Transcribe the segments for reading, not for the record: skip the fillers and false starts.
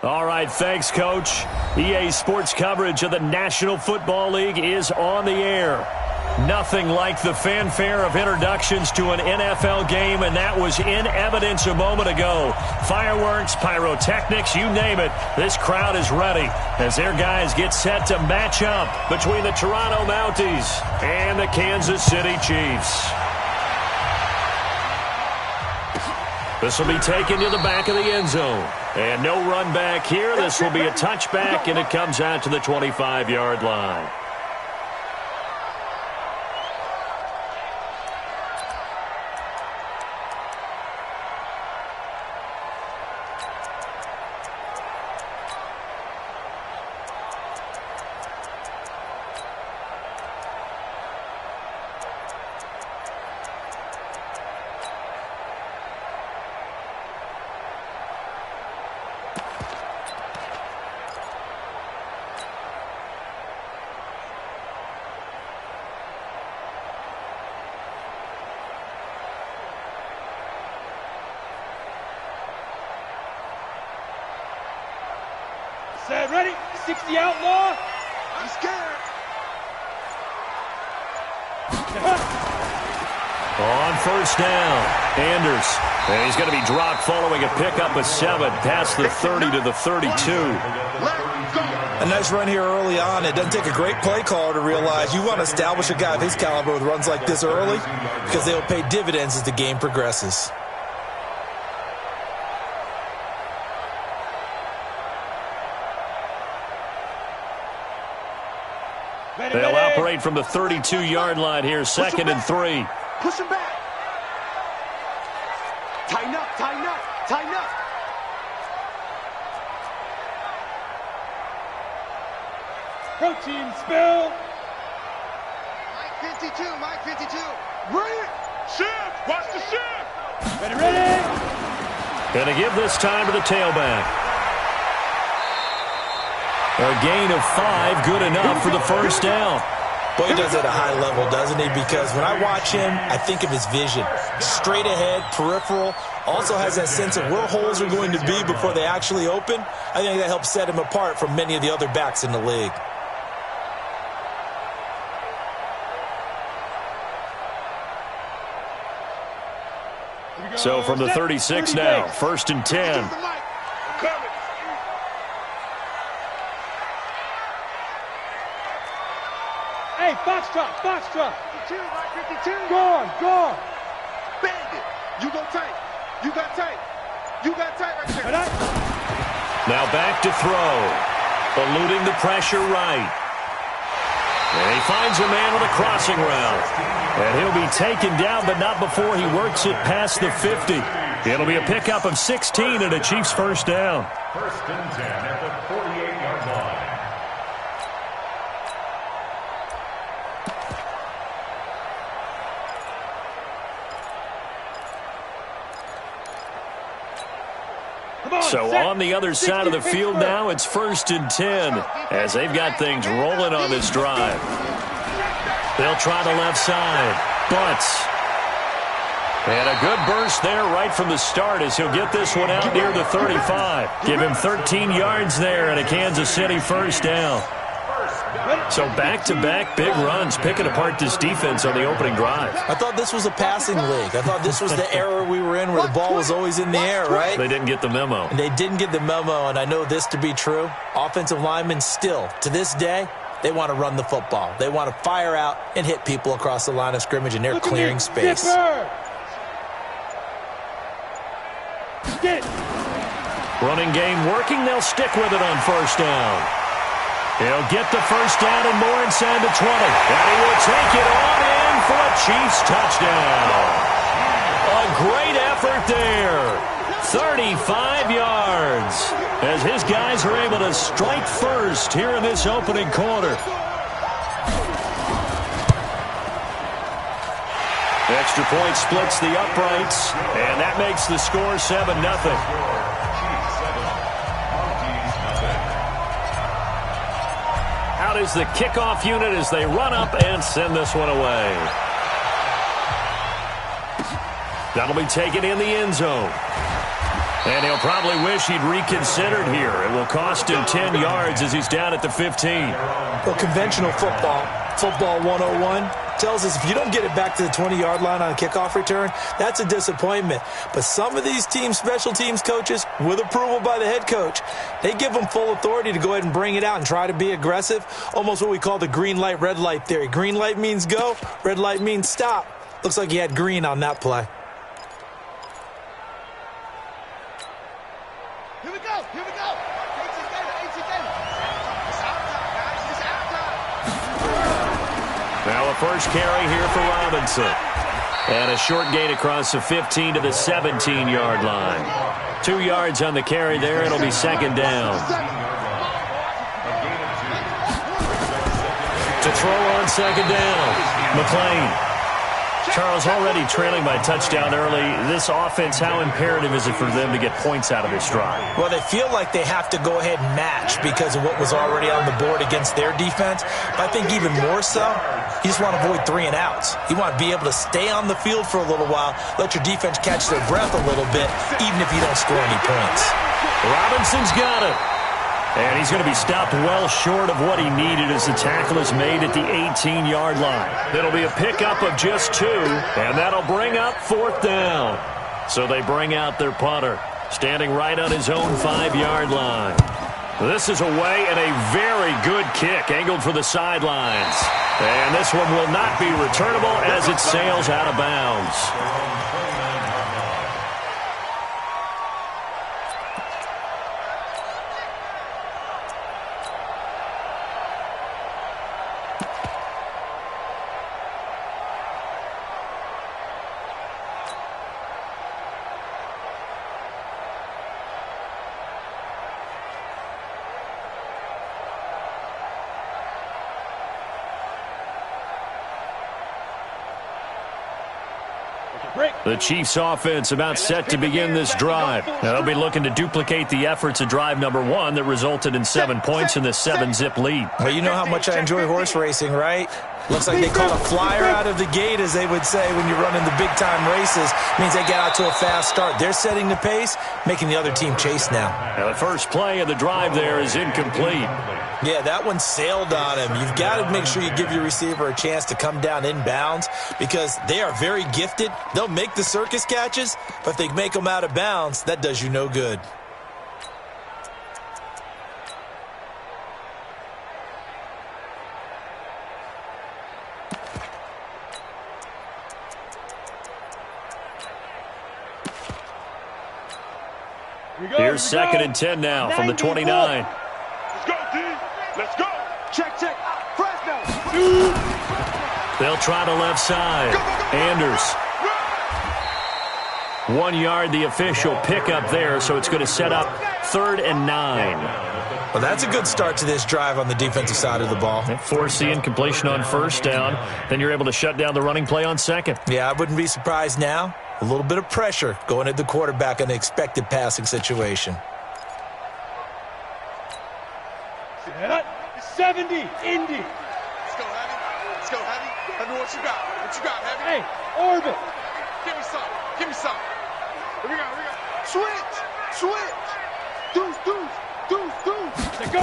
All right, thanks, Coach. EA Sports coverage of the National Football League is on the air. Nothing like the fanfare of introductions to an NFL game, and that was in evidence a moment ago. Fireworks, pyrotechnics, you name it. This crowd is ready as their guys get set to match up between the Toronto Mounties and the Kansas City Chiefs. This will be taken to the back of the end zone. And no run back here. This will be a touchback, and it comes out to the 25-yard line. Set, ready? 60 outlaw. I'm scared. On first down, Anders. And he's going to be dropped following a pickup of 7 past the 30 to the 32. A nice run here early on. It doesn't take a great play caller to realize you want to establish a guy of his caliber with runs like this early because they will pay dividends as the game progresses. They'll operate from the 32-yard line here, 2nd and 3. Push him back. Tighten up, tighten up, tighten up. Protein spill. Mike 52, Mike 52. Ready? Shift, watch the shift. Ready, ready. Going to give this time to the tailback. A gain of 5, good enough for the first down. Boy, he does it at a high level, doesn't he? Because when I watch him, I think of his vision. Straight ahead, peripheral. Also has that sense of where holes are going to be before they actually open. I think that helps set him apart from many of the other backs in the league. So from the 36 now, 1st and 10. Hey, Foxtrot, Foxtrot. 52, Mike 52. Go on. Bang it. You go tight. You got tight. You got tight right there. Now back to throw. Eluding the pressure right. And he finds a man with a crossing route. And he'll be taken down, but not before he works it past the 50. It'll be a pickup of 16 and a Chiefs first down. 1st and 10 at the 48-yard line. So on the other side of the field now, it's 1st and 10 as they've got things rolling on this drive. They'll try the left side. Butts. And a good burst there right from the start as he'll get this one out near the 35. Give him 13 yards there and a Kansas City first down. So back-to-back big runs, picking apart this defense on the opening drive. I thought this was a passing league. I thought this was the era we were in where the ball was always in the air, right? They didn't get the memo. And they didn't get the memo, and I know this to be true. Offensive linemen still, to this day, they want to run the football. They want to fire out and hit people across the line of scrimmage, and they're clearing space. Running game working. They'll stick with it on first down. He'll get the first down and more inside the 20. And he will take it on in for a Chiefs touchdown. A great effort there. 35 yards as his guys are able to strike first here in this opening quarter. Extra point splits the uprights, and that makes the score 7-0. Out is the kickoff unit as they run up and send this one away. That'll be taken in the end zone. And he'll probably wish he'd reconsidered here. It will cost him 10 yards as he's down at the 15. Well, conventional football 101, tells us if you don't get it back to the 20-yard line on a kickoff return, that's a disappointment. But some of these teams, special teams coaches, with approval by the head coach, they give them full authority to go ahead and bring it out and try to be aggressive, almost what we call the green light, red light theory. Green light means go, red light means stop. Looks like he had green on that play. Here we go. Now a first carry here for Robinson. And a short gain across the 15 to the 17-yard line. 2 yards on the carry there. It'll be second down. To throw on second down, McClain. Charles, already trailing by touchdown early. This offense, how imperative is it for them to get points out of this drive? Well, they feel like they have to go ahead and match because of what was already on the board against their defense. But I think even more so, you just want to avoid 3 and outs. You want to be able to stay on the field for a little while, let your defense catch their breath a little bit, even if you don't score any points. Robinson's got it. And he's going to be stopped well short of what he needed as the tackle is made at the 18-yard line. It'll be a pickup of just 2, and that'll bring up 4th down. So they bring out their punter, standing right on his own 5-yard line. This is away and a very good kick, angled for the sidelines. And this one will not be returnable as it sails out of bounds. The Chiefs offense about set to begin this drive. They'll be looking to duplicate the efforts of drive number 1 that resulted in 7 points in the 7-zip lead. Well, you know how much I enjoy horse racing, right? Looks like they caught a flyer out of the gate, as they would say when you're running the big-time races. Means they get out to a fast start. They're setting the pace, making the other team chase now. Now the first play of the drive there is incomplete. Yeah, that one sailed on him. You've got to make sure you give your receiver a chance to come down inbounds because they are very gifted. They'll make the circus catches, but if they make them out of bounds, that does you no good. Here's 2nd and 10 now from the 29. Let's go, D. Let's go. Check. Fresno. They'll try to left side. Anders. 1 yard, the official pickup there, so it's going to set up 3rd and 9. Well, that's a good start to this drive on the defensive side of the ball. Force the incompletion on 1st down. Then you're able to shut down the running play on 2nd. Yeah, I wouldn't be surprised now. A little bit of pressure going at the quarterback in the expected passing situation. 70, Indy. Let's go, Heavy. Heavy, what you got? Heavy? Hey, orbit. Give me some. Here we go. Switch. Deuce. Let's go.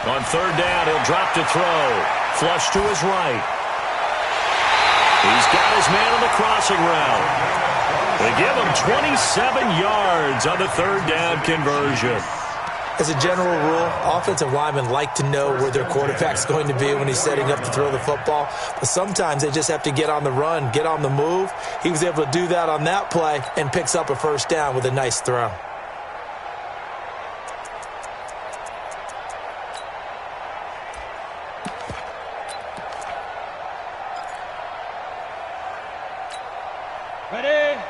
On 3rd down, he'll drop to throw. Flush to his right. He's got his man on the crossing route. They give him 27 yards on the 3rd down conversion. As a general rule, offensive linemen like to know where their quarterback's going to be when he's setting up to throw the football. But sometimes they just have to get on the run, get on the move. He was able to do that on that play and picks up a 1st down with a nice throw.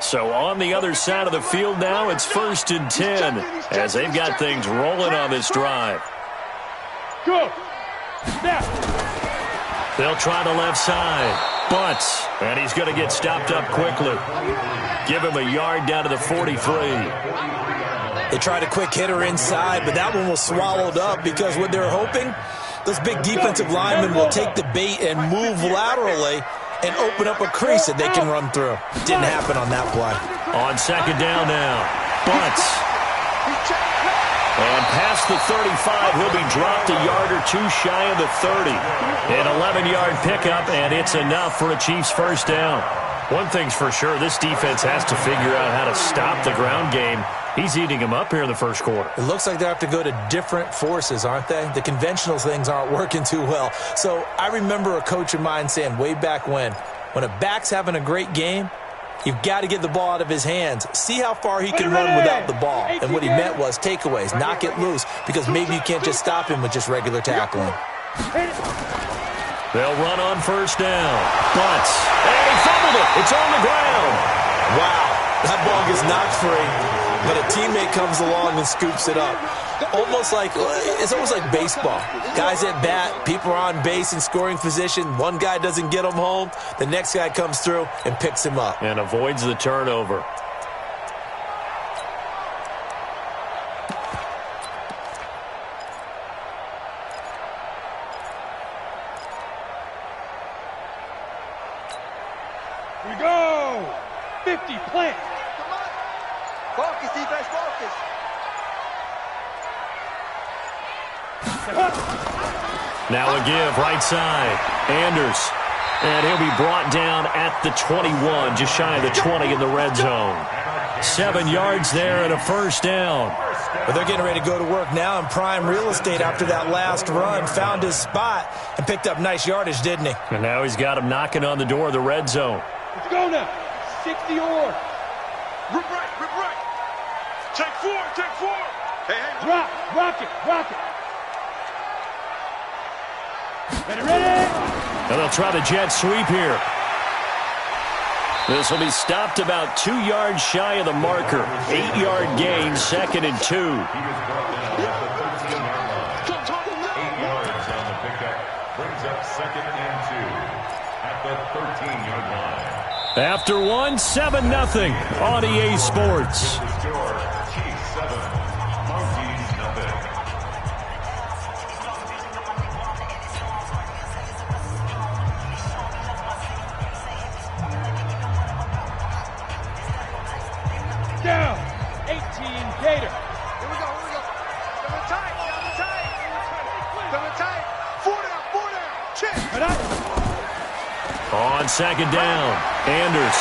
So on the other side of the field now, it's 1st and 10 as they've got things rolling on this drive. Go. Snap. They'll try the left side. Bunts. And he's going to get stopped up quickly. Give him a yard down to the 43. They tried a quick hitter inside, but that one was swallowed up because what they're hoping, those big defensive linemen will take the bait and move laterally and open up a crease that they can run through. Didn't happen on that play. On 2nd down now. Bunts. And past the 35, he'll be dropped a yard or two shy of the 30. An 11-yard pickup, and it's enough for a Chiefs first down. One thing's for sure, this defense has to figure out how to stop the ground game. He's eating them up here in the first quarter. It looks like they have to go to different forces, aren't they? The conventional things aren't working too well. So I remember a coach of mine saying way back when a back's having a great game, you've got to get the ball out of his hands. See how far he can run without the ball. And what he meant was takeaways, knock it loose, because maybe you can't just stop him with just regular tackling. They'll run on first down. Bunts. And he fumbled it. It's on the ground. Wow. That ball gets knocked free, but a teammate comes along and scoops it up. It's almost like baseball. Guys at bat, people are on base in scoring position. One guy doesn't get him home. The next guy comes through and picks him up. And avoids the turnover. We go! 50, plant. Focus, defense, focus. Now a give, right side. Anders. And he'll be brought down at the 21, just shy of the 20 in the red zone. 7 yards there and a first down. But they're getting ready to go to work now in prime real estate after that last run. Found his spot and picked up nice yardage, didn't he? And now he's got him knocking on the door of the red zone. Let's go now. 60 or. Rip right. Take four. Hey. Rock it. Ready? And they'll try the jet sweep here. This will be stopped about 2 yards shy of the marker. 8-yard gain, 2nd and 2. He was brought down at the 13-yard line. 8 yards on the pickup. Brings up 2nd and 2 at the 13-yard line. After 1, 7-0 on EA Sports. The score, Chiefs 7, Monkeys nothing. Down. 18, Gator. Here we go. Double tight. Four down. Check. On 2nd down, Anders.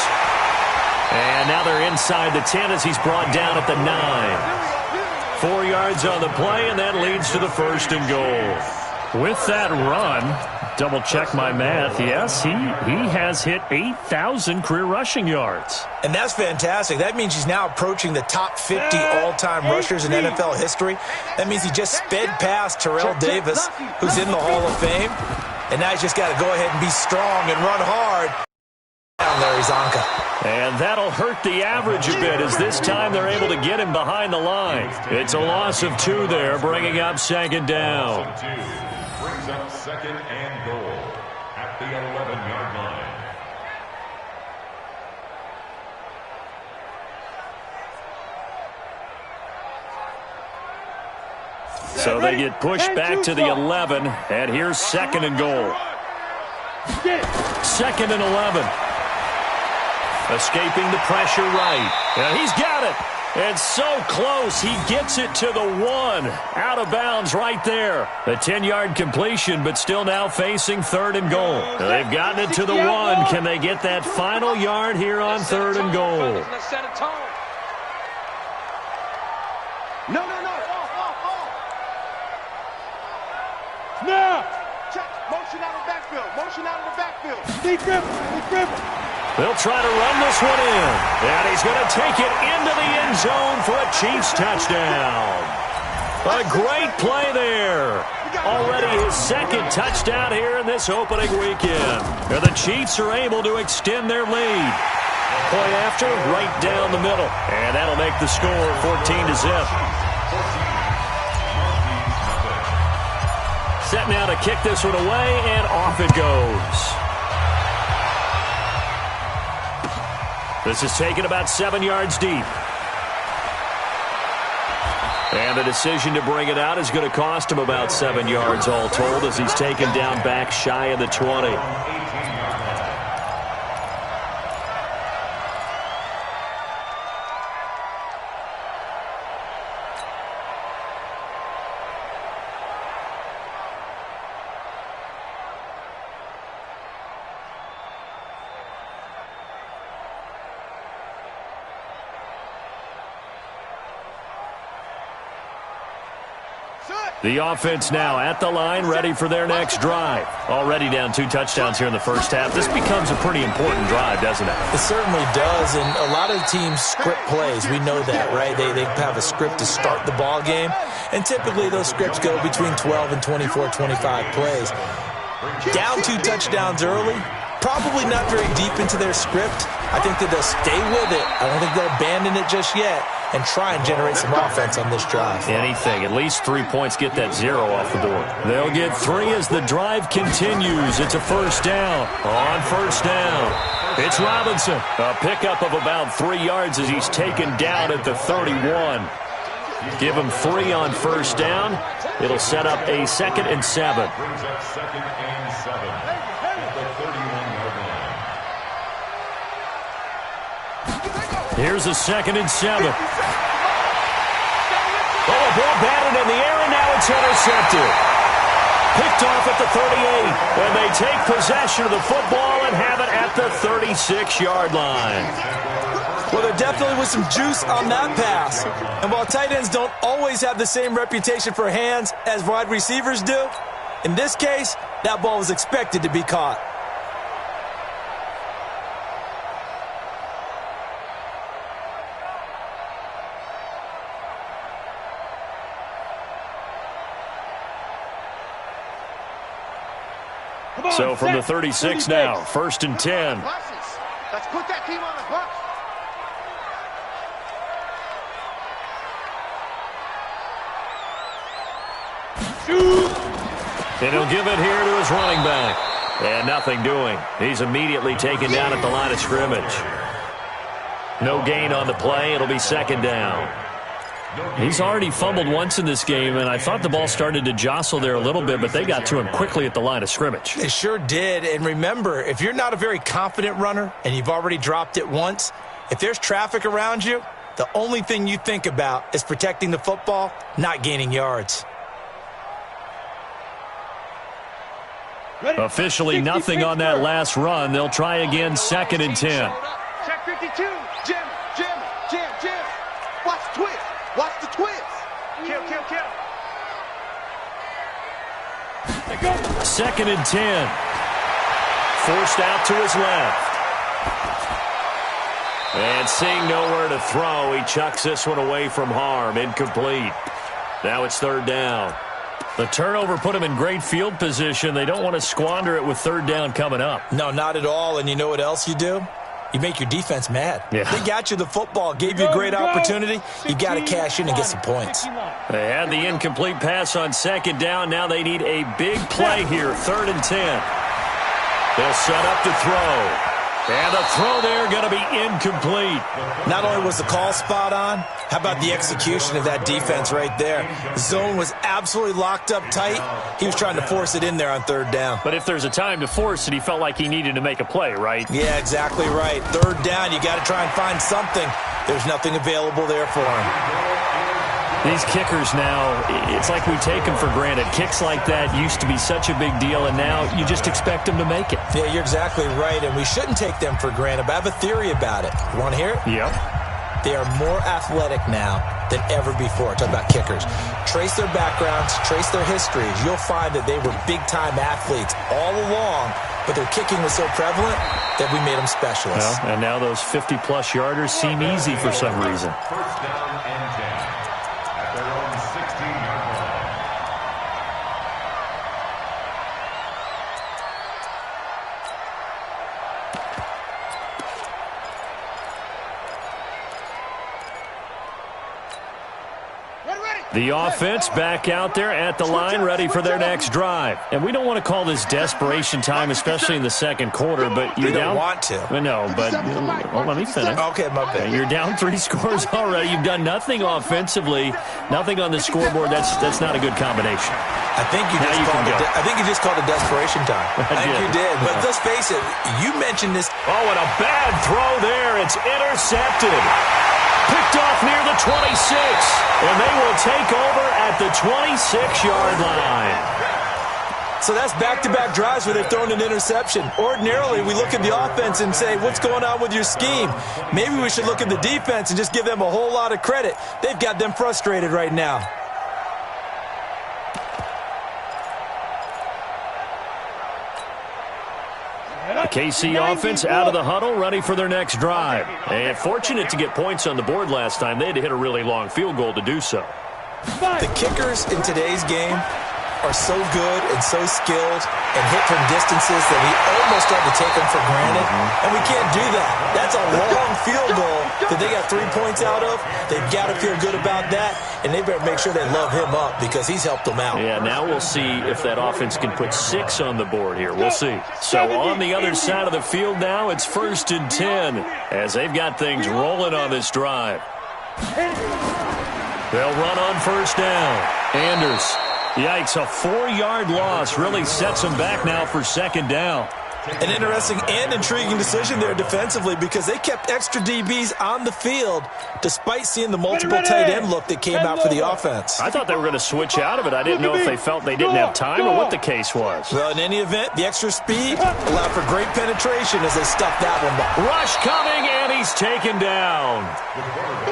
And now they're inside the 10 as he's brought down at the 9. 4 yards on the play, and that leads to the 1st and goal. With that run, double check my math, yes, he has hit 8,000 career rushing yards. And that's fantastic. That means he's now approaching the top 50 all-time rushers in NFL history. That means he just sped past Terrell Davis, who's in the Hall of Fame. And now he's just got to go ahead and be strong and run hard. Down Larry Zonka. And that'll hurt the average a bit as this time they're able to get him behind the line. It's a loss of 2 there, bringing up 2nd down. Brings up 2nd and goal at the 11-yard line. So they get pushed back to the 11, and here's 2nd and goal. 2nd and 11. Escaping the pressure right. And he's got it. It's so close. He gets it to the 1. Out of bounds right there. A 10-yard completion, but still now facing 3rd and goal. They've gotten it to the 1. Can they get that final yard here on 3rd and goal? Let's set a tone. No. Now. Check. Motion out of the backfield. Deep dribble. They'll try to run this one in. And he's going to take it into the end zone for a Chiefs touchdown. A great play there. Already his 2nd touchdown here in this opening weekend. And the Chiefs are able to extend their lead. Play after, right down the middle. And that'll make the score 14-0. Set now to kick this one away, and off it goes. This is taken about 7 yards deep. And the decision to bring it out is going to cost him about 7 yards all told as he's taken down back shy of the 20. The offense now at the line, ready for their next drive. Already down 2 touchdowns here in the first half. This becomes a pretty important drive, doesn't it? It certainly does, and a lot of teams script plays. We know that, right? They have a script to start the ball game, and typically those scripts go between 12 and 24, 25 plays. Down 2 touchdowns early, probably not very deep into their script. I think that they'll stay with it. I don't think they'll abandon it just yet and try and generate some offense on this drive. Anything. At least 3 points, get that 0 off the board. They'll get 3 as the drive continues. It's a first down. On first down, it's Robinson. A pickup of about 3 yards as he's taken down at the 31. Give him 3 on first down. It'll set up a 2nd and 7. Brings up 2nd and 7 at the 31-yard line. Here's a 2nd and 7. Oh, a ball batted in the air, and now it's intercepted. Picked off at the 38, and they take possession of the football and have it at the 36-yard line. Well, there definitely was some juice on that pass. And while tight ends don't always have the same reputation for hands as wide receivers do, in this case, that ball was expected to be caught. So from the 36 now, 1st and 10. Let's put that team on the bus. And he'll give it here to his running back. And nothing doing. He's immediately taken down at the line of scrimmage. No gain on the play. It'll be 2nd down. He's already fumbled once in this game, and I thought the ball started to jostle there a little bit, but they got to him quickly at the line of scrimmage. They sure did. And remember, if you're not a very confident runner and you've already dropped it once, if there's traffic around you, the only thing you think about is protecting the football, not gaining yards. Officially nothing on that last run. They'll try again, 2nd and 10. Check 52. Jam, jam, jam, jam. Watch the twist. Watch the twist. Kill. 2nd and 10. Forced out to his left. And seeing nowhere to throw, he chucks this one away from harm. Incomplete. Now it's 3rd down. The turnover put him in great field position. They don't want to squander it with 3rd down coming up. No, not at all. And you know what else you do? You make your defense mad. Yeah. They got you the football, gave you a great opportunity. You got to cash in and get some points. They had the incomplete pass on 2nd down. Now they need a big play here, 3rd and 10. They'll set up to throw. And the throw there going to be incomplete. Not only was the call spot on, how about the execution of that defense right there? The zone was absolutely locked up tight. He was trying to force it in there on 3rd down. But if there's a time to force it, he felt like he needed to make a play, right? Yeah, exactly right. 3rd down, you got to try and find something. There's nothing available there for him. These kickers now, it's like we take them for granted. Kicks like that used to be such a big deal, and now you just expect them to make it. Yeah, you're exactly right, and we shouldn't take them for granted, but I have a theory about it. You want to hear it? Yep. They are more athletic now than ever before. Talk about kickers. Trace their backgrounds, trace their histories. You'll find that they were big-time athletes all along, but their kicking was so prevalent that we made them specialists. Well, and now those 50-plus yarders seem easy for some reason. 1st down and 10 at their own 16-yard line. The offense back out there at the line, ready for their next drive. And we don't want to call this desperation time, especially in the 2nd quarter, but you're down. You don't want to. No, but well, let me finish. Okay, my bad. You're down 3 scores already. You've done nothing offensively, nothing on the scoreboard. That's not a good combination. I think you just called it desperation time. I think you did. But let's face it, you mentioned this. Oh, and a bad throw there. It's intercepted. Picked off near the 26, and they will take over at the 26-yard line. So that's back-to-back drives where they've thrown an interception. Ordinarily, we look at the offense and say, what's going on with your scheme? Maybe we should look at the defense and just give them a whole lot of credit. They've got them frustrated right now. KC offense out of the huddle, ready for their next drive. And fortunate to get points on the board last time. They had to hit a really long field goal to do so. The kickers in today's game are so good and so skilled and hit from distances that we almost start to take them for granted. And we can't do that. That's a long field goal that they got 3 points out of. They've got to feel good about that, and they better make sure they love him up because he's helped them out. Yeah, now we'll see if that offense can put 6 on the board here. We'll see. So on the other side of the field now, it's 1st and 10 as they've got things rolling on this drive. They'll run on 1st down. Anders. Yikes, a 4-yard loss really sets them back now for 2nd down. An interesting and intriguing decision there defensively because they kept extra DBs on the field despite seeing the multiple tight end look that came out for the offense. I thought they were going to switch out of it. I didn't know if they felt they didn't have time or what the case was. Well, in any event, the extra speed allowed for great penetration as they stuffed that one back. Rush coming, and he's taken down.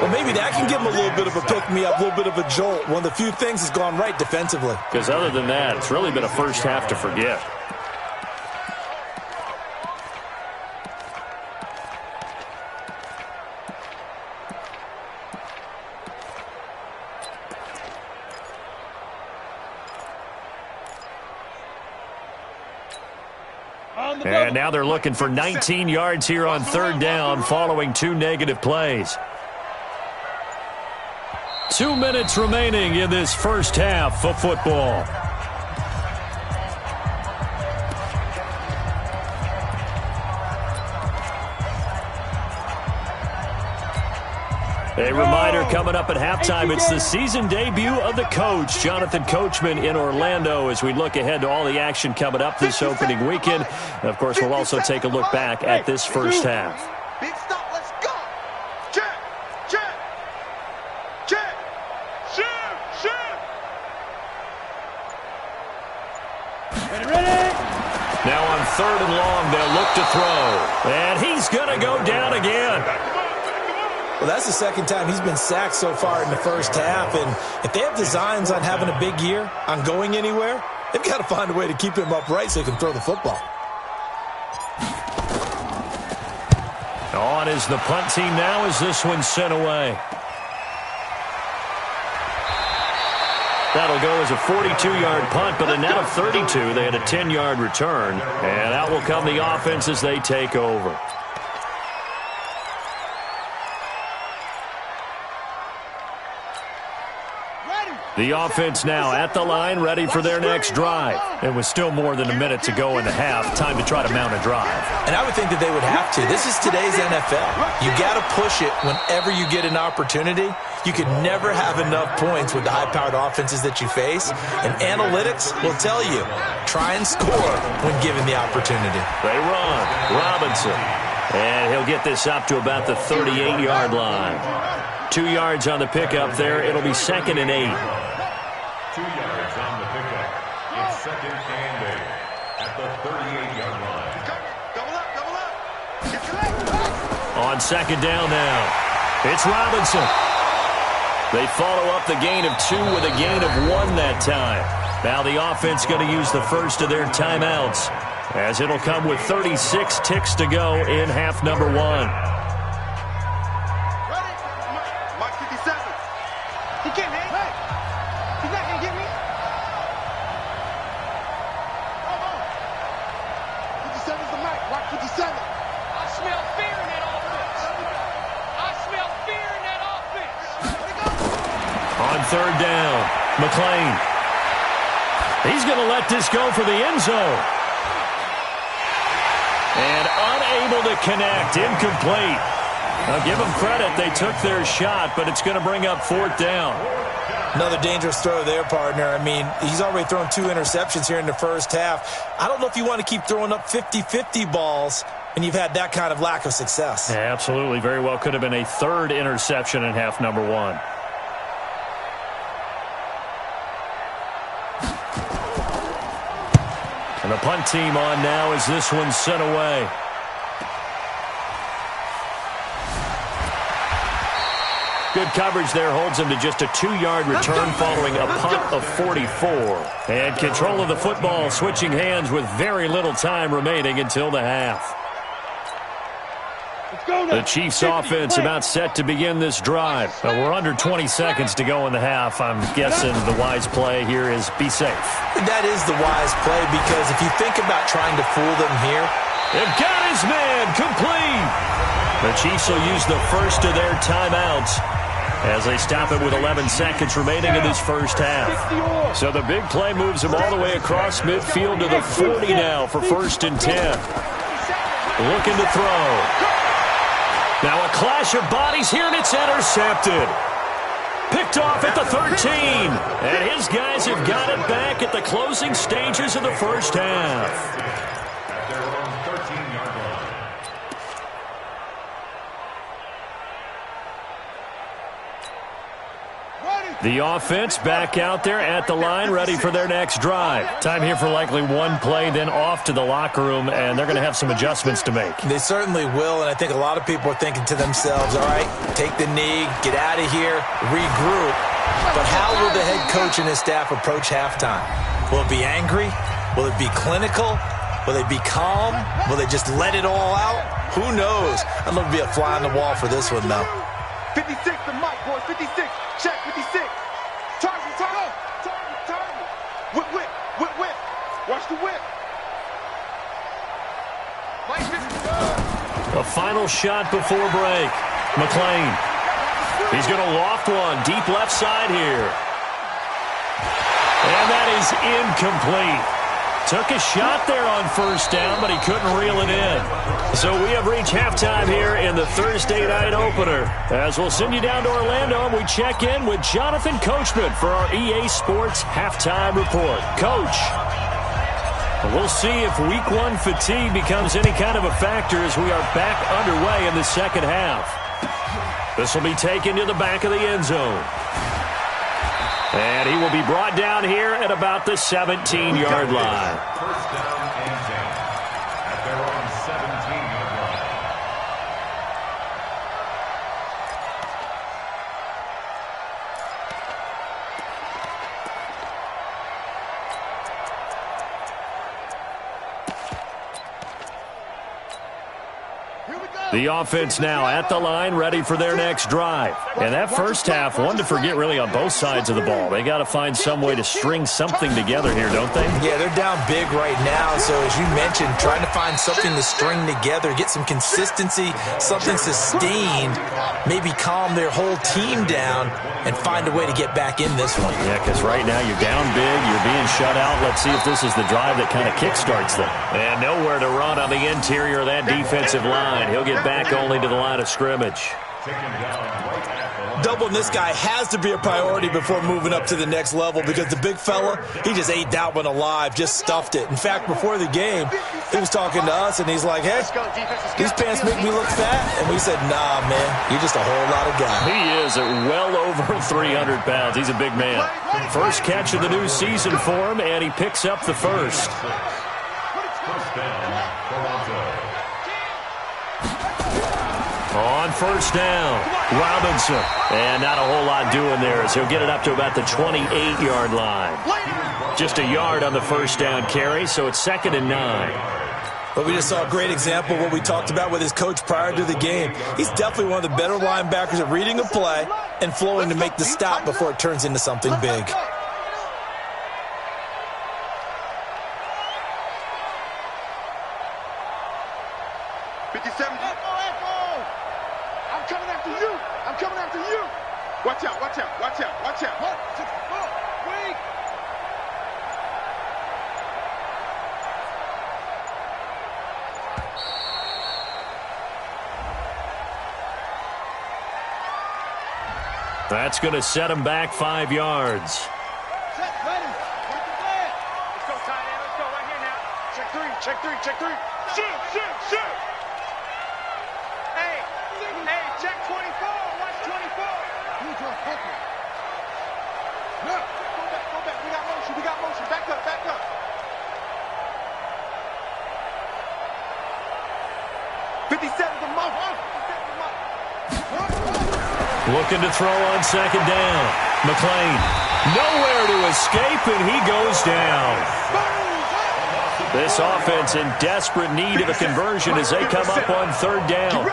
Well, maybe that can give him a little bit of a pick-me-up, a little bit of a jolt. One of the few things has gone right defensively. Because other than that, it's really been a first half to forget. And now they're looking for 19 yards here on 3rd down following 2 negative plays. 2 minutes remaining in this first half of football. A reminder coming up at halftime, it's the season debut of the coach, Jonathan Coachman, in Orlando, as we look ahead to all the action coming up this opening weekend. And of course, we'll also take a look back at this first half. Big stop, let's go. Check, check, check, check, check. Ready? Now on 3rd and long, they'll look to throw. And he's going to go down again. Well, that's the 2nd time he's been sacked so far in the first half. And if they have designs on having a big year, on going anywhere, they've got to find a way to keep him upright so he can throw the football. On is the punt team now as this one's sent away. That'll go as a 42-yard punt, but a net of 32. They had a 10-yard return. And out will come the offense as they take over. The offense now at the line, ready for their next drive. And with still more than a minute to go in the half, time to try to mount a drive. And I would think that they would have to. This is today's NFL. You got to push it whenever you get an opportunity. You can never have enough points with the high-powered offenses that you face. And analytics will tell you, try and score when given the opportunity. They run. Robinson. And he'll get this up to about the 38-yard line. 2 yards on the pickup there. It'll be 2nd and 8. 2 yards on the pickup. It's 2nd and 8 at the 38-yard line. Double up, double up. On 2nd down now, it's Robinson. They follow up the gain of 2 with a gain of 1 that time. Now the offense going to use the first of their timeouts, as it'll come with 36 ticks to go in half number 1. On 3rd down, McLean. He's going to let this go for the end zone. And unable to connect, incomplete. I'll give them credit. They took their shot, but it's going to bring up 4th down. Another dangerous throw there, partner. I mean, he's already thrown 2 interceptions here in the first half. I don't know if you want to keep throwing up 50-50 balls, and you've had that kind of lack of success. Yeah, absolutely. Very well could have been a 3rd interception in half number 1. And the punt team on now as this one's sent away. Good coverage there holds him to just a 2-yard return following a punt of 44. And control of the football switching hands with very little time remaining until the half. The Chiefs offense about set to begin this drive. We're under 20 seconds to go in the half. I'm guessing the wise play here is be safe. That is the wise play, because if you think about trying to fool them here. They've got his man complete. The Chiefs will use the first of their timeouts as they stop it with 11 seconds remaining in this first half. So the big play moves them all the way across midfield to the 40 now for 1st and 10. Looking to throw. Now a clash of bodies here, and it's intercepted. Picked off at the 13. And his guys have got it back at the closing stages of the first half. At their own 13-yard line. The offense back out there at the line, ready for their next drive. Time here for likely one play, then off to the locker room, and they're going to have some adjustments to make. They certainly will, and I think a lot of people are thinking to themselves, all right, take the knee, get out of here, regroup. But how will the head coach and his staff approach halftime? Will it be angry? Will it be clinical? Will they be calm? Will they just let it all out? Who knows? I'd love to be a fly on the wall for this one, though. 56, the mic, boys. 56. Check 56. Target. Whip. Watch the whip. A final shot before break. McClain. He's going to loft one deep left side here. And that is incomplete. Took a shot there on first down, but he couldn't reel it in. So we have reached halftime here in the Thursday night opener. As we'll send you down to Orlando, and we check in with Jonathan Coachman for our EA Sports Halftime Report. Coach, we'll see if Week 1 fatigue becomes any kind of a factor as we are back underway in the second half. This will be taken to the back of the end zone. And he will be brought down here at about the 17-yard line. First down and 10 at their own 17-yard line. The offense now at the line, ready for their next drive. And that first half, one to forget really on both sides of the ball. They got to find some way to string something together here, don't they? Yeah, they're down big right now. So as you mentioned, trying to find something to string together, get some consistency, something sustained, maybe calm their whole team down and find a way to get back in this one. Yeah, because right now you're down big, you're being shut out. Let's see if this is the drive that kind of kickstarts them. And nowhere to run on the interior of that defensive line. He'll get back only to the line of scrimmage. Doubling this guy has to be a priority before moving up to the next level, because the big fella, he just ate that one alive, just stuffed it. In fact, before the game, he was talking to us, and he's like, hey, these pants make me look fat. And we said, nah, man, you're just a whole lot of guy. He is at well over 300 pounds. He's a big man. First catch of the new season for him, and he picks up the first. First down, Toronto. On first down, Robinson. And not a whole lot doing there as he'll get it up to about the 28-yard line. Just a yard on the first down carry, so it's 2nd and 9. But we just saw a great example of what we talked about with his coach prior to the game. He's definitely one of the better linebackers at reading a play and flowing to make the stop before it turns into something big. Watch out. Wait. That's going to set him back 5 yards. Set, ready. Where's the flag? Let's go, tight end. Let's go right here now. Check three. Shoot. Hey, check 24. Watch 24. No. Go back. We got motion. Back up. Looking to throw on second down. McLean, nowhere to escape, and he goes down. This offense in desperate need of a conversion as they come up on third down.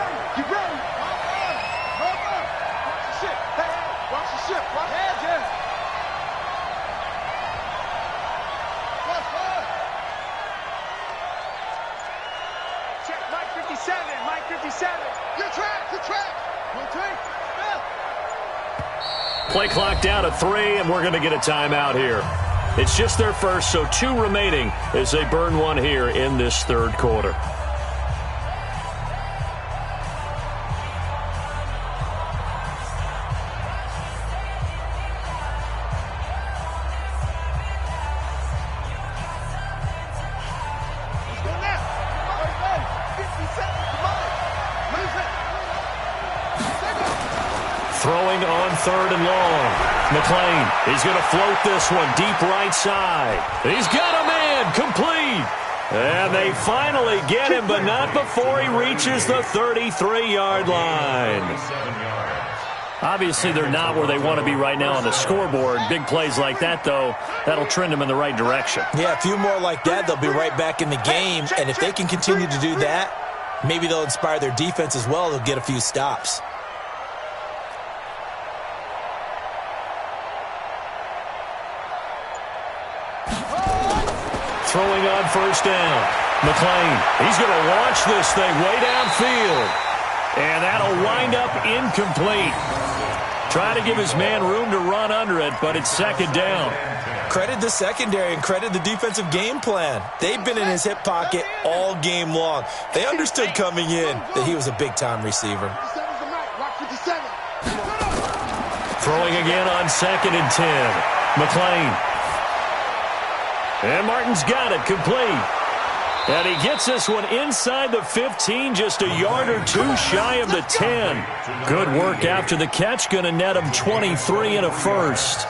Play clock down to 3, and we're going to get a timeout here. It's just their first, so 2 remaining as they burn one here in this third quarter. Throwing on third and long. McLean, he's going to float this one deep right side. He's got a man, complete. And they finally get him, but not before he reaches the 33-yard line. Obviously, they're not where they want to be right now on the scoreboard. Big plays like that, though, that'll trend them in the right direction. Yeah, a few more like that, they'll be right back in the game. And if they can continue to do that, maybe they'll inspire their defense as well. They'll get a few stops. Throwing on first down. McLean, he's going to launch this thing way downfield. And that'll wind up incomplete. Trying to give his man room to run under it, but it's second down. Credit the secondary and credit the defensive game plan. They've been in his hip pocket all game long. They understood coming in that he was a big-time receiver. Throwing again on second and 10. McLean. And Martin's got it, complete. And he gets this one inside the 15, just a yard or 2 shy of the 10. Good work after the catch, going to net him 23 and a first.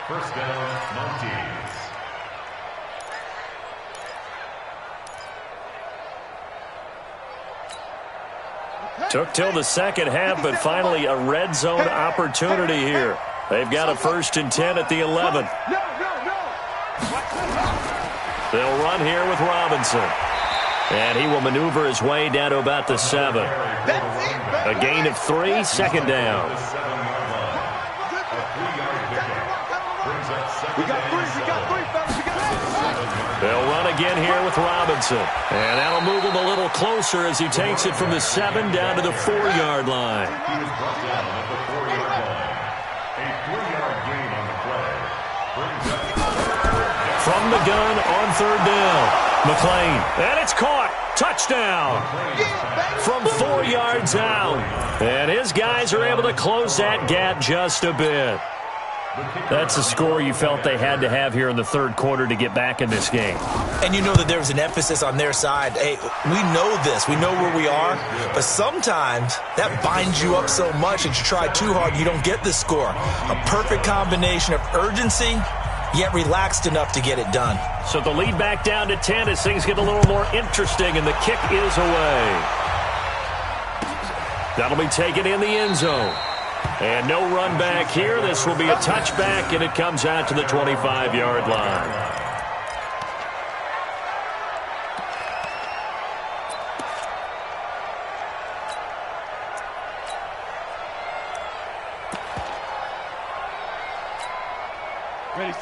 First down, Montees. Took till the second half, but finally a red zone opportunity here. They've got a first and 10 at the 11. They'll run here with Robinson. And he will maneuver his way down to about the 7. A gain of 3, second down. They'll run again here with Robinson. And that'll move him a little closer as he takes it from the 7 down to the 4-yard line. He is brought down at the 4-yard line. A 3-yard gain on the play. Brings up from the gun on third down. McLean, and it's caught. Touchdown. From 4 yards out. And his guys are able to close that gap just a bit. That's a score you felt they had to have here in the third quarter to get back in this game. And you know that there was an emphasis on their side. Hey, we know this. We know where we are. But sometimes that binds you up so much that you try too hard, you don't get the score. A perfect combination of urgency, yet relaxed enough to get it done. So the lead back down to 10 as things get a little more interesting, and the kick is away. That'll be taken in the end zone. And no run back here. This will be a touchback, and it comes out to the 25-yard line.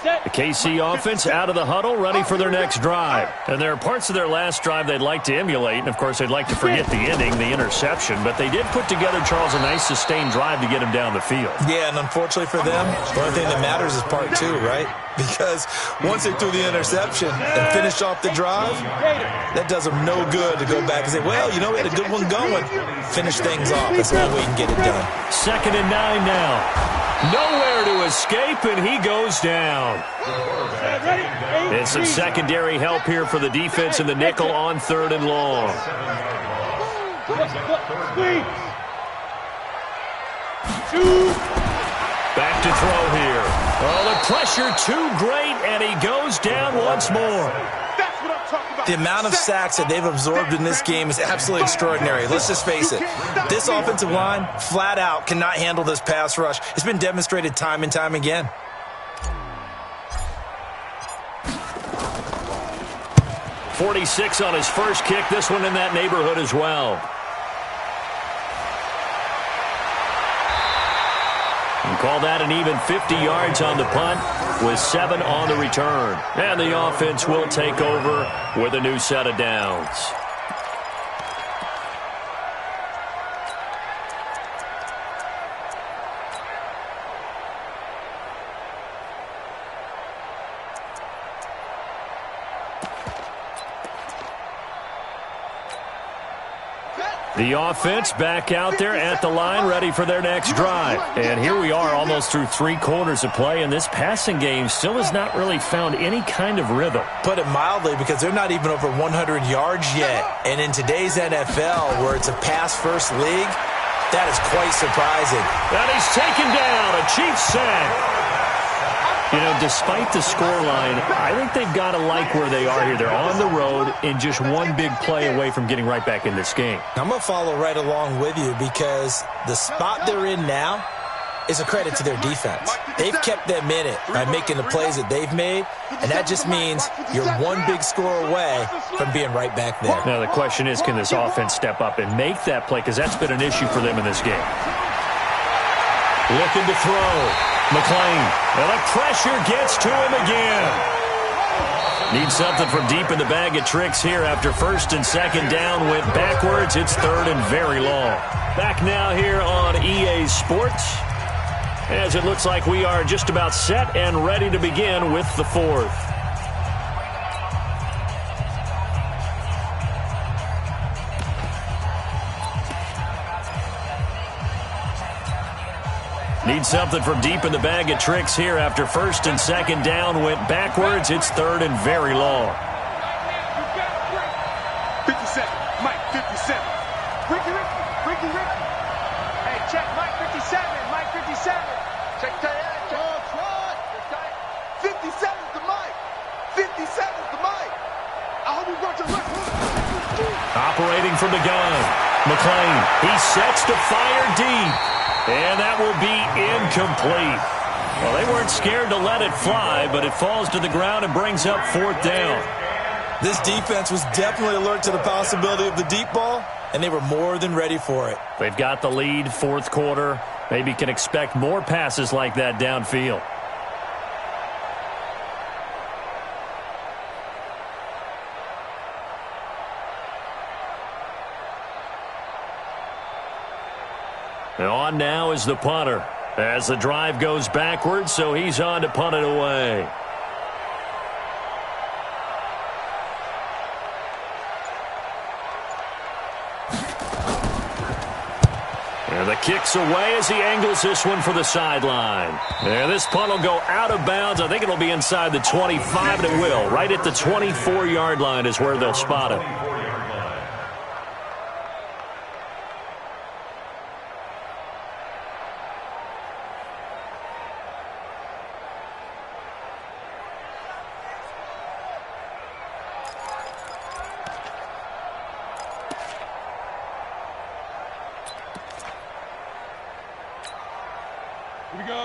The KC offense out of the huddle, ready for their next drive. And there are parts of their last drive they'd like to emulate. And, of course, they'd like to forget the ending, the interception. But they did put together, Charles, a nice sustained drive to get him down the field. Yeah, and unfortunately for them, the only thing that matters is part 2, right? Because once they threw the interception and finished off the drive, that does them no good to go back and say, well, you know, we had a good one going. Finish things off. That's the only way you can get it done. 2nd and 9 now. Nowhere to escape, and he goes down. And some secondary help here for the defense in the nickel on 3rd and long. Back to throw here. Oh, the pressure too great, and he goes down once more. That's what I'm talking about. The amount of sacks that they've absorbed in this game is absolutely extraordinary. Let's just face it. This offensive line, flat out, cannot handle this pass rush. It's been demonstrated time and time again. .46 on his first kick. This one in that neighborhood as well. And call that an even 50 yards on the punt with 7 on the return. And the offense will take over with a new set of downs. The offense back out there at the line, ready for their next drive. And here we are almost through 3 quarters of play, and this passing game still has not really found any kind of rhythm. Put it mildly, because they're not even over 100 yards yet. And in today's NFL, where it's a pass-first league, that is quite surprising. And he's taken down, a Chiefs sack. You know, despite the scoreline, I think they've got to like where they are here. They're on the road and just one big play away from getting right back in this game. I'm going to follow right along with you, because the spot they're in now is a credit to their defense. They've kept them in it by making the plays that they've made, and that just means you're one big score away from being right back there. Now the question is, can this offense step up and make that play? Because that's been an issue for them in this game. Looking to throw. McClain, and the pressure gets to him again. Needs something from deep in the bag of tricks here after 1st and 2nd down went backwards. It's 3rd and very long. Back now here on EA Sports, as it looks like we are just about set and ready to begin with the 4th. Need something from deep in the bag of tricks here after 1st and 2nd down went backwards. It's 3rd and very long. 57, Mike 57. Ricky. Hey, check Mike 57, Mike 57. Check tight end, check. 57's the Mike. 57's the Mike. I hope you brought your left hook. Operating from the gun. McClain, he sets to fire deep. And that will be incomplete. Well, they weren't scared to let it fly, but it falls to the ground and brings up 4th down. This defense was definitely alert to the possibility of the deep ball, and they were more than ready for it. They've got the lead, 4th quarter. Maybe can expect more passes like that downfield. And on now is the punter as the drive goes backwards, so he's on to punt it away. And the kick's away as he angles this one for the sideline. And this punt will go out of bounds. I think it'll be inside the 25, and it will. Right at the 24-yard line is where they'll spot it.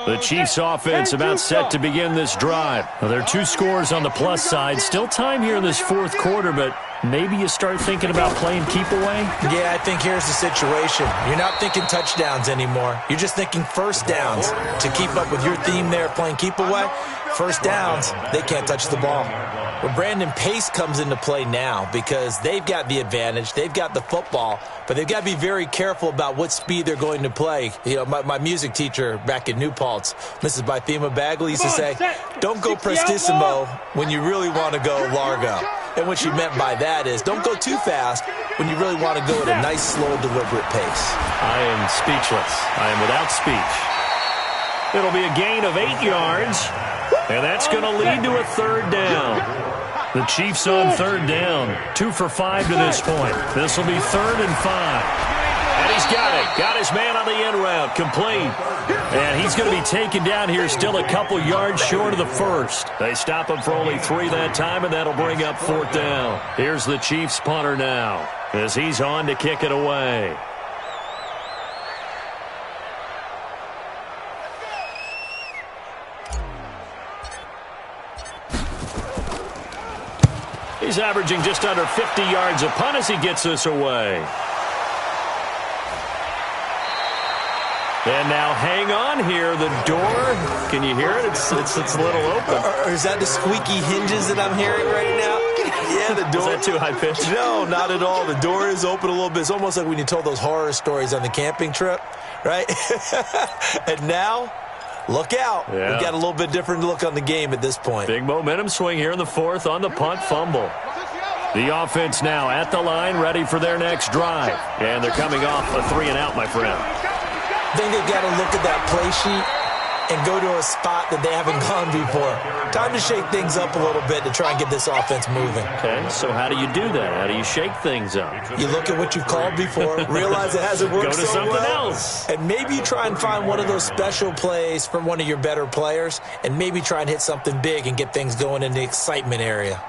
The Chiefs offense about set to begin this drive. Well, there are 2 scores on the plus side. Still time here in this 4th quarter, but maybe you start thinking about playing keep away? Yeah, I think here's the situation. You're not thinking touchdowns anymore. You're just thinking first downs. To keep up with your theme there, playing keep away, first downs, they can't touch the ball. Well, Brandon, pace comes into play now because they've got the advantage. They've got the football, but they've got to be very careful about what speed they're going to play. You know, my music teacher back in New Paltz, Mrs. Bythema Bagley, used to say, don't go prestissimo when you really want to go largo. And what she meant by that is don't go too fast when you really want to go at a nice, slow, deliberate pace. I am speechless. I am without speech. It'll be a gain of 8 yards, and that's going to lead to a 3rd down. The Chiefs on 3rd down, 2 for 5 to this point. This will be 3rd and 5. And he's got it. Got his man on the end route, complete. And he's he's going to be taken down here, still a couple yards short of the first. They stop him for only 3 that time, and that'll bring up 4th down. Here's the Chiefs punter now as he's on to kick it away. He's averaging just under 50 yards a punt as he gets this away. And now hang on here. The door, can you hear it? It's a little open. Or is that the squeaky hinges that I'm hearing right now? Yeah, the door. Is that too high pitched? No, not at all. The door is open a little bit. It's almost like when you told those horror stories on the camping trip, right? And now, look out. Yeah. We've got a little bit different look on the game at this point. Big momentum swing here in the 4th on the punt fumble. The offense now at the line, ready for their next drive. And they're coming off a 3-and-out, my friend. I think they've got to look at that play sheet and go to a spot that they haven't gone before. Time to shake things up a little bit to try and get this offense moving. Okay, so how do you do that? How do you shake things up? You look at what you've called before, realize it hasn't worked Go to so something well, else. and maybe you try and find one of those special plays from one of your better players, and maybe try and hit something big and get things going in the excitement area.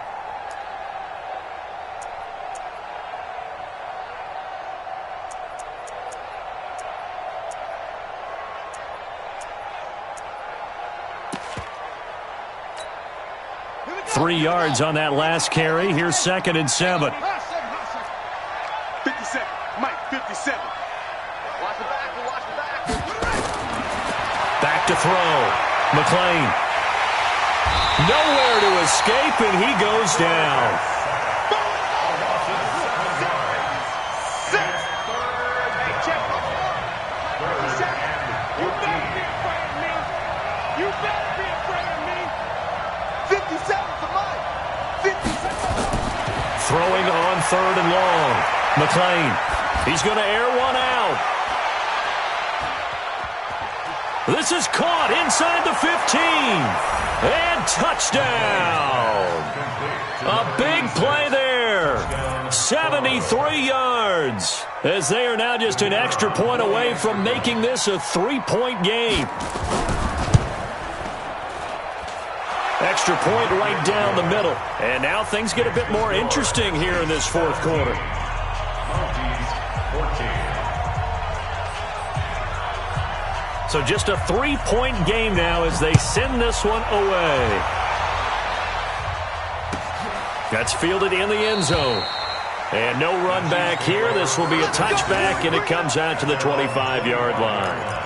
Three yards on that last carry. Here's 2nd and 7. 57. Mike, 57. Watch the back. Watch the back. Back to throw. McClain. Nowhere to escape, and he goes down. Throwing on 3rd and long. McClain. He's going to air one out. This is caught inside the 15. And touchdown. A big play there. 73 yards. As they are now just an extra point away from making this a 3-point game. Extra point right down the middle. And now things get a bit more interesting here in this 4th quarter. So just a 3-point game now as they send this one away. That's fielded in the end zone. And no run back here. This will be a touchback, and it comes out to the 25-yard line.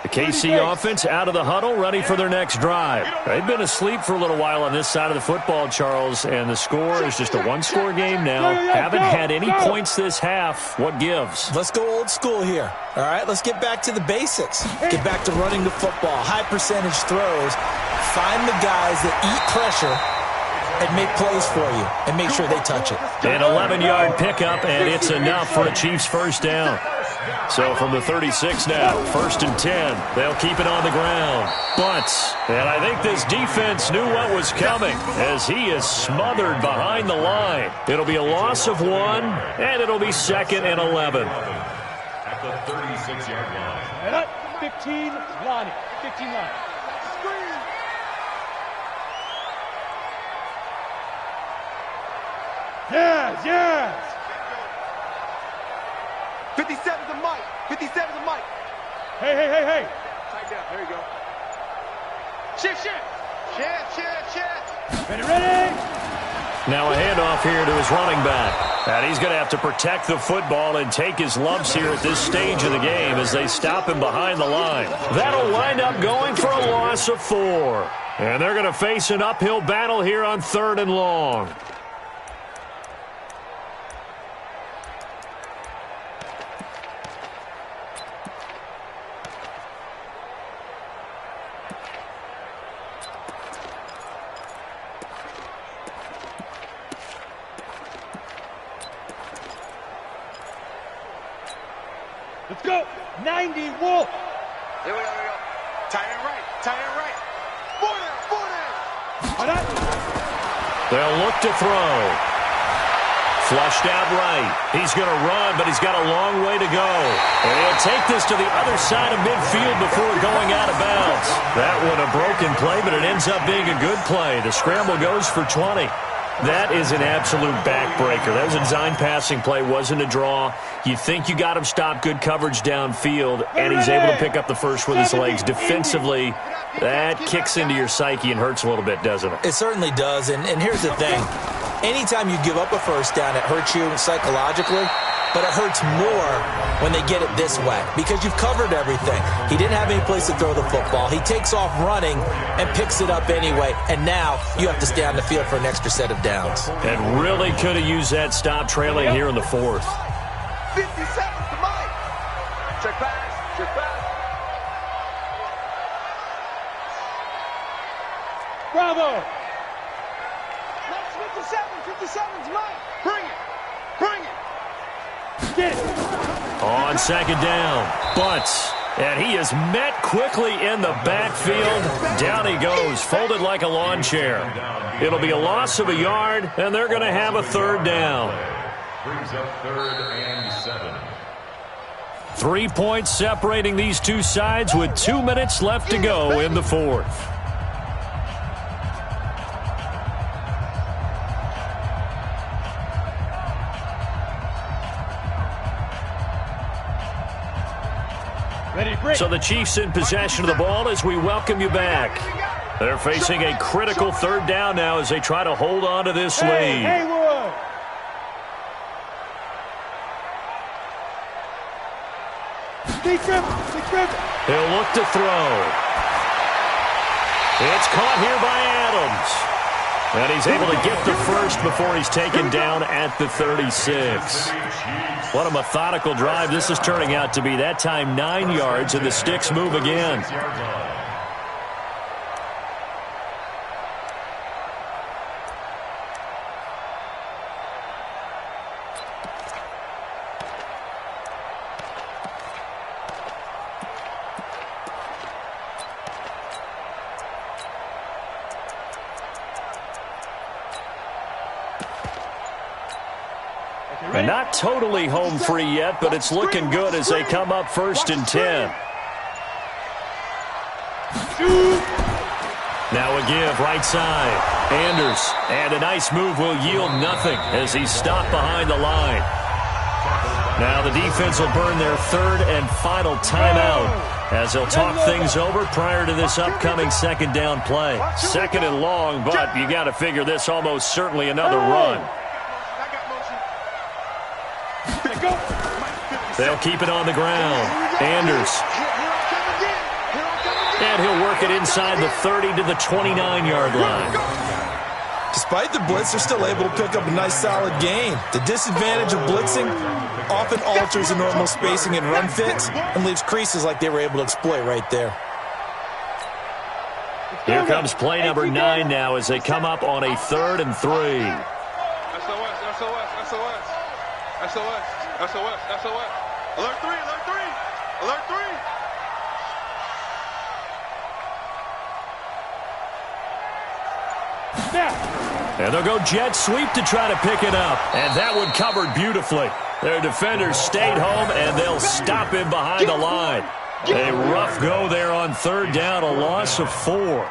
The KC offense out of the huddle, ready for their next drive. They've been asleep for a little while on this side of the football, Charles, and the score is just a 1-score game now. Haven't had any points this half. What gives? Let's go old school here. All right, let's get back to the basics. Get back to running the football, high percentage throws. Find the guys that eat pressure and make plays for you and make sure they touch it. An 11-yard pickup, and it's enough for a Chiefs first down. So from the 36 now, 1st and 10. They'll keep it on the ground. Bunts. And I think this defense knew what was coming as he is smothered behind the line. It'll be a loss of 1, and it'll be 2nd and 11. At the 36-yard line. 15 line. 15 line. Yes. 57 to Mike. 57 to Mike. Hey. Tight down. There you go. Shift. Ready. Now a handoff here to his running back. And he's going to have to protect the football and take his lumps here at this stage of the game as they stop him behind the line. That'll wind up going for a loss of 4. And they're going to face an uphill battle here on 3rd and long. Go. 90, Wolf. Here we go. Tight end right. Tight end right. 40. They'll look to throw. Flushed out right. He's going to run, but he's got a long way to go. And he'll take this to the other side of midfield before going out of bounds. That one a broken play, but it ends up being a good play. The scramble goes for 20. That is an absolute backbreaker. That was a design passing play, wasn't a draw. You think you got him stopped, good coverage downfield, and he's able to pick up the first with his legs. Defensively, that kicks into your psyche and hurts a little bit, doesn't it? It certainly does, and here's the thing. Anytime you give up a first down, it hurts you psychologically, but it hurts more when they get it this way because you've covered everything. He didn't have any place to throw the football. He takes off running and picks it up anyway, and now you have to stay on the field for an extra set of downs. And really could have used that stop trailing here in the fourth. 50 seconds to Mike. Check pass. Check pass. Bravo. 57's Mike. Bring it. Bring it. Get it. On second down, Butts. And he is met quickly in the backfield. Down he goes, folded like a lawn chair. It'll be a loss of a yard, and they're going to have a third down. Brings up 3rd and 7. 3 points separating these two sides with 2 minutes left to go in the fourth. So the Chiefs in possession of the ball as we welcome you back. They're facing a critical third down now as they try to hold on to this lead. He'll look to throw. It's caught here by Adams. And he's able to get the first before he's taken down at the 36. What a methodical drive this is turning out to be. That time 9 yards, and the sticks move again. And not totally home free yet, but it's looking good as they come up 1st and 10. Now a give right side. Anders, and a nice move will yield nothing as he's stopped behind the line. Now the defense will burn their 3rd and final timeout as they'll talk things over prior to this upcoming 2nd down play. 2nd and long, but you got to figure this almost certainly another run. They'll keep it on the ground. Anders. And he'll work it inside the 30 to the 29-yard line. Despite the blitz, they're still able to pick up a nice, solid gain. The disadvantage of blitzing often alters the normal spacing and run fits and leaves creases like they were able to exploit right there. Here comes play number 9 now as they come up on a 3rd and 3. SOS. Alert 3. And they'll go jet sweep to try to pick it up. And that one covered beautifully. Their defenders stayed home, and they'll stop him behind the line. A rough go there on 3rd down, a loss of 4.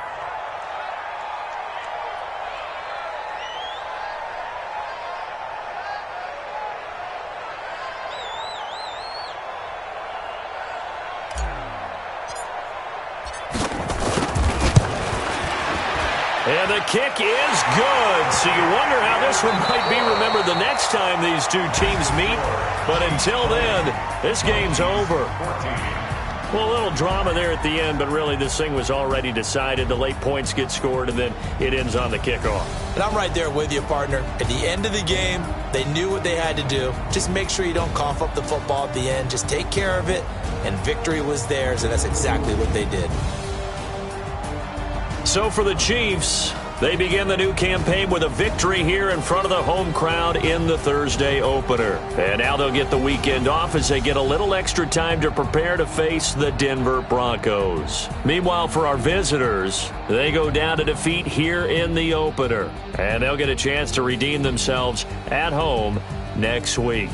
And the kick is good. So you wonder how this one might be remembered the next time these two teams meet. But until then, this game's over. Well, a little drama there at the end, but really this thing was already decided. The late points get scored, and then it ends on the kickoff. And I'm right there with you, partner. At the end of the game, they knew what they had to do. Just make sure you don't cough up the football at the end. Just take care of it, and victory was theirs, and that's exactly what they did. So for the Chiefs, They begin the new campaign with a victory here in front of the home crowd in the Thursday opener. And now they'll get the weekend off as they get a little extra time to prepare to face the Denver Broncos. Meanwhile, for our visitors, they go down to defeat here in the opener. And they'll get a chance to redeem themselves at home next week.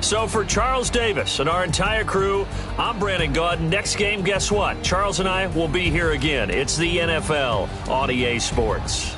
So for Charles Davis and our entire crew, I'm Brandon Gaudin. Next game, guess what? Charles and I will be here again. It's the NFL on EA Sports.